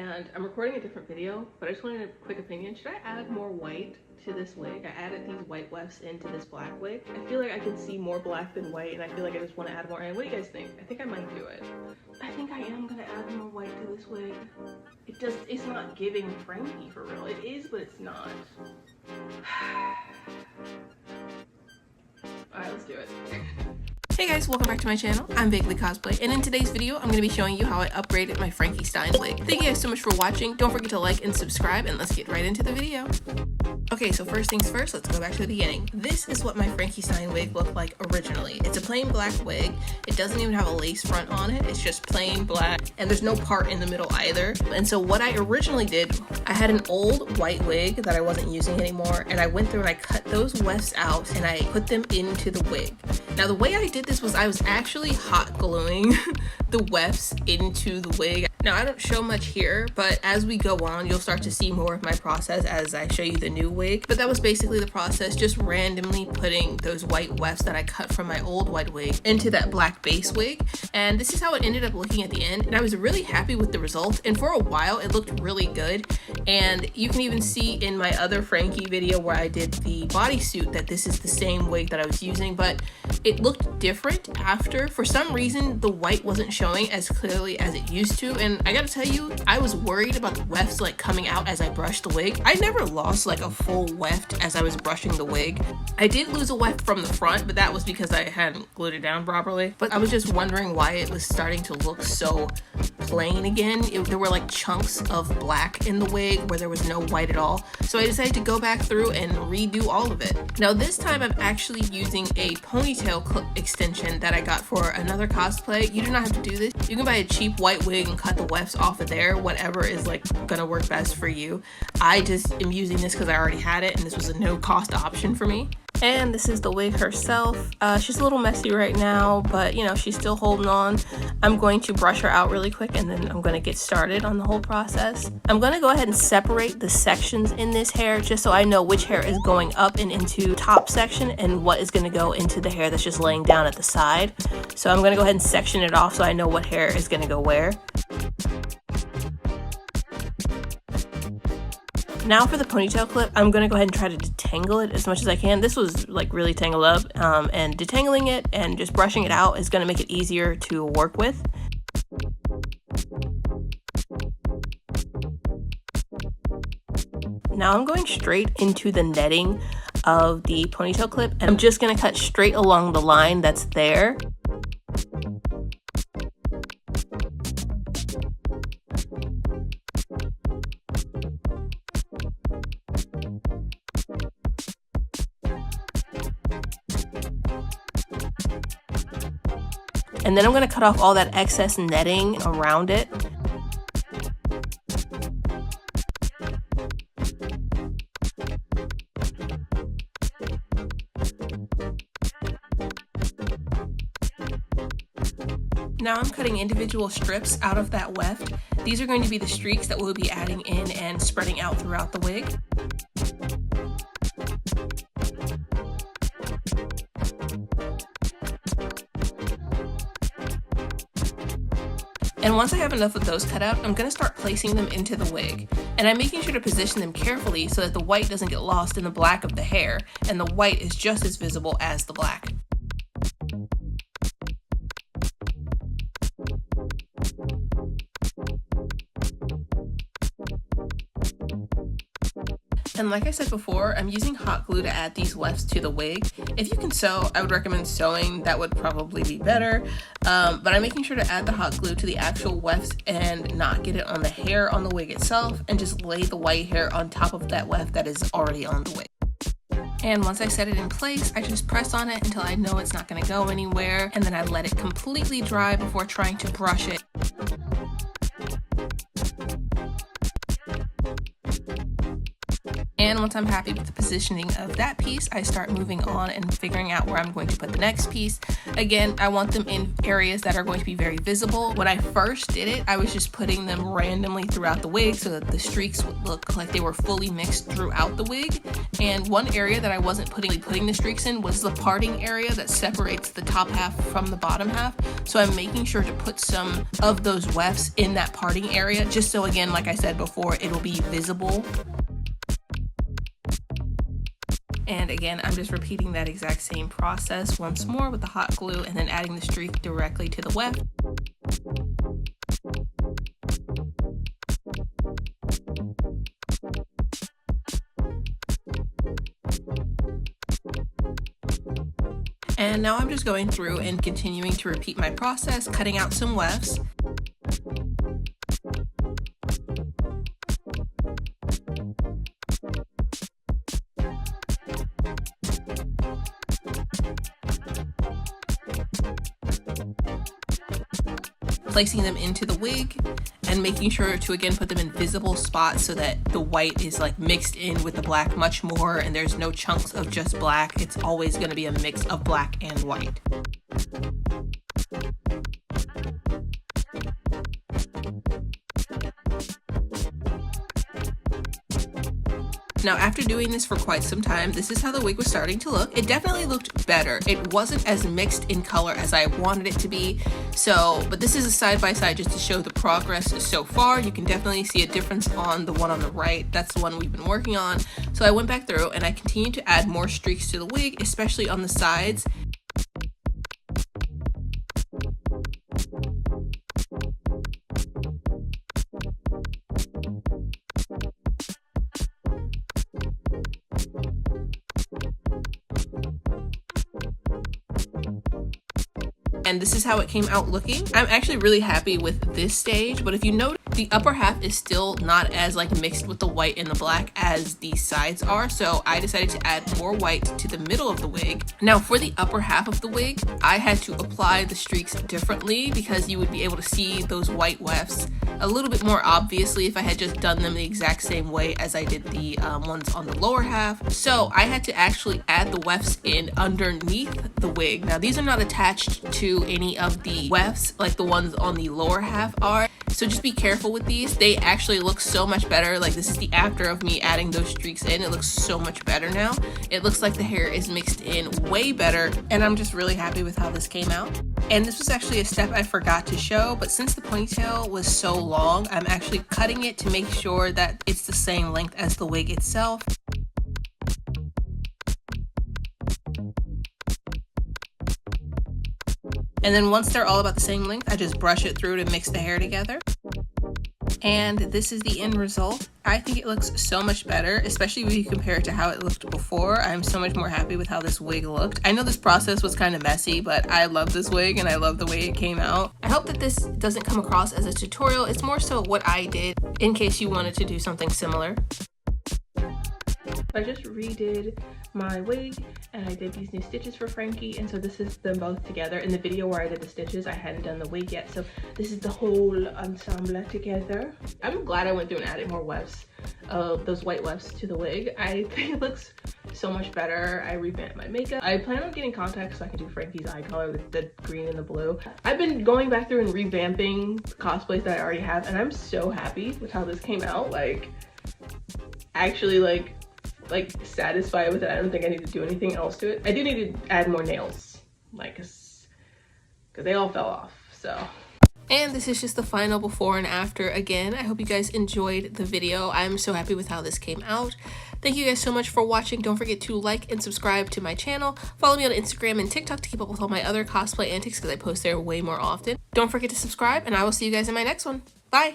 and I'm recording a different video, but I just wanted a quick opinion. Should I add more white to this wig? I added these white wefts into this black wig. I feel like I can see more black than white, and I feel like I just want to add more. And what do you guys think? I think I might do it. I think I am gonna add more white to this wig. It's not giving Frankie for real. It is, but it's not. Alright, let's do it. Hey guys, welcome back to my channel. I'm Vaguely Cosplay, and in today's video, I'm going to be showing you how I upgraded my Frankie Stein wig. Thank you guys so much for watching. Don't forget to like and subscribe, and let's get right into the video. Okay, so first things first, let's go back to the beginning. This is what my Frankie Stein wig looked like originally. It's a plain black wig. It doesn't even have a lace front on it. It's just plain black, and there's no part in the middle either. And so what I originally did, I had an old white wig that I wasn't using anymore, and I went through and I cut those wefts out and I put them into the wig. Now the way I did this was I was actually hot gluing the wefts into the wig. Now I don't show much here, but as we go on, you'll start to see more of my process as I show you the new wig. But that was basically the process, just randomly putting those white wefts that I cut from my old white wig into that black base wig. And this is how it ended up looking at the end. And I was really happy with the results. And for a while, it looked really good. And you can even see in my other Frankie video where I did the bodysuit that this is the same wig that I was using, but it looked different after. For some reason, the white wasn't showing as clearly as it used to. And I gotta tell you, I was worried about the wefts like coming out as I brushed the wig. I never lost like a full weft as I was brushing the wig. I did lose a weft from the front, but that was because I hadn't glued it down properly. But I was just wondering why it was starting to look so plain again. There were like chunks of black in the wig where there was no white at all. So I decided to go back through and redo all of it. Now this time I'm actually using a ponytail clip extension that I got for another cosplay. You do not have to do this. You can buy a cheap white wig and cut the wefts off of there, whatever is like gonna work best for you. I just am using this because I already had it and this was a no cost option for me. And this is the wig herself. She's a little messy right now, but you know, she's still holding on. I'm going to brush her out really quick and then I'm going to get started on the whole process. I'm going to go ahead and separate the sections in this hair just so I know which hair is going up and into top section and what is going to go into the hair that's just laying down at the side. So I'm going to go ahead and section it off so I know what hair is going to go where. Now for the ponytail clip, I'm going to go ahead and try to detangle it as much as I can. This was like really tangled up, and detangling it and just brushing it out is going to make it easier to work with. Now I'm going straight into the netting of the ponytail clip, and I'm just going to cut straight along the line that's there. And then I'm going to cut off all that excess netting around it. Now I'm cutting individual strips out of that weft. These are going to be the streaks that we'll be adding in and spreading out throughout the wig. And once I have enough of those cut out, I'm going to start placing them into the wig. And I'm making sure to position them carefully so that the white doesn't get lost in the black of the hair, and the white is just as visible as the black. And like I said before, I'm using hot glue to add these wefts to the wig. If you can sew, I would recommend sewing. That would probably be better. But I'm making sure to add the hot glue to the actual wefts and not get it on the hair on the wig itself, and just lay the white hair on top of that weft that is already on the wig. And once I set it in place, I just press on it until I know it's not going to go anywhere, and then I let it completely dry before trying to brush it. And once I'm happy with the positioning of that piece, I start moving on and figuring out where I'm going to put the next piece. Again, I want them in areas that are going to be very visible. When I first did it, I was just putting them randomly throughout the wig so that the streaks would look like they were fully mixed throughout the wig. And one area that I wasn't putting the streaks in was the parting area that separates the top half from the bottom half. So I'm making sure to put some of those wefts in that parting area, just so, again, like I said before, it'll be visible. And again, I'm just repeating that exact same process once more with the hot glue and then adding the streak directly to the weft. And now I'm just going through and continuing to repeat my process, cutting out some wefts. Placing them into the wig and making sure to again put them in visible spots so that the white is like mixed in with the black much more and there's no chunks of just black. It's always going to be a mix of black and white. Now, after doing this for quite some time, this is how the wig was starting to look. It definitely looked better. It wasn't as mixed in color as I wanted it to be. But this is a side-by-side just to show the progress so far. You can definitely see a difference on the one on the right. That's the one we've been working on. So I went back through and I continued to add more streaks to the wig, especially on the sides. And this is how it came out looking. I'm actually really happy with this stage, but if you notice, the upper half is still not as like mixed with the white and the black as the sides are, so I decided to add more white to the middle of the wig. Now for the upper half of the wig, I had to apply the streaks differently because you would be able to see those white wefts a little bit more obviously if I had just done them the exact same way as I did the ones on the lower half. So I had to actually add the wefts in underneath the wig. Now these are not attached to any of the wefts like the ones on the lower half are, so just be careful with these. They actually look so much better. Like this is the after of me adding those streaks in. It looks so much better now. It looks like the hair is mixed in way better, and I'm just really happy with how this came out. And this was actually a step I forgot to show, but since the ponytail was so long, I'm actually cutting it to make sure that it's the same length as the wig itself. And then once they're all about the same length, I just brush it through to mix the hair together. And this is the end result. I think it looks so much better, especially when you compare it to how it looked before. I'm so much more happy with how this wig looked. I know this process was kind of messy, but I love this wig and I love the way it came out. I hope that this doesn't come across as a tutorial. It's more so what I did in case you wanted to do something similar. I just redid my wig and I did these new stitches for Frankie, and so this is them both together. In the video where I did the stitches, I hadn't done the wig yet, so this is the whole ensemble together. I'm glad I went through and added more wefts, those white wefts to the wig. I think it looks so much better. I revamped my makeup. I plan on getting contacts so I can do Frankie's eye color with the green and the blue. I've been going back through and revamping cosplays that I already have, and I'm so happy with how this came out. Like, actually like satisfied with it. I don't think I need to do anything else to it. I do need to add more nails, like, cause they all fell off, so. And this is just the final before and after. Again, I hope you guys enjoyed the video. I'm so happy with how this came out. Thank you guys so much for watching. Don't forget to like and subscribe to my channel. Follow me on Instagram and TikTok to keep up with all my other cosplay antics because I post there way more often. Don't forget to subscribe, and I will see you guys in my next one. Bye!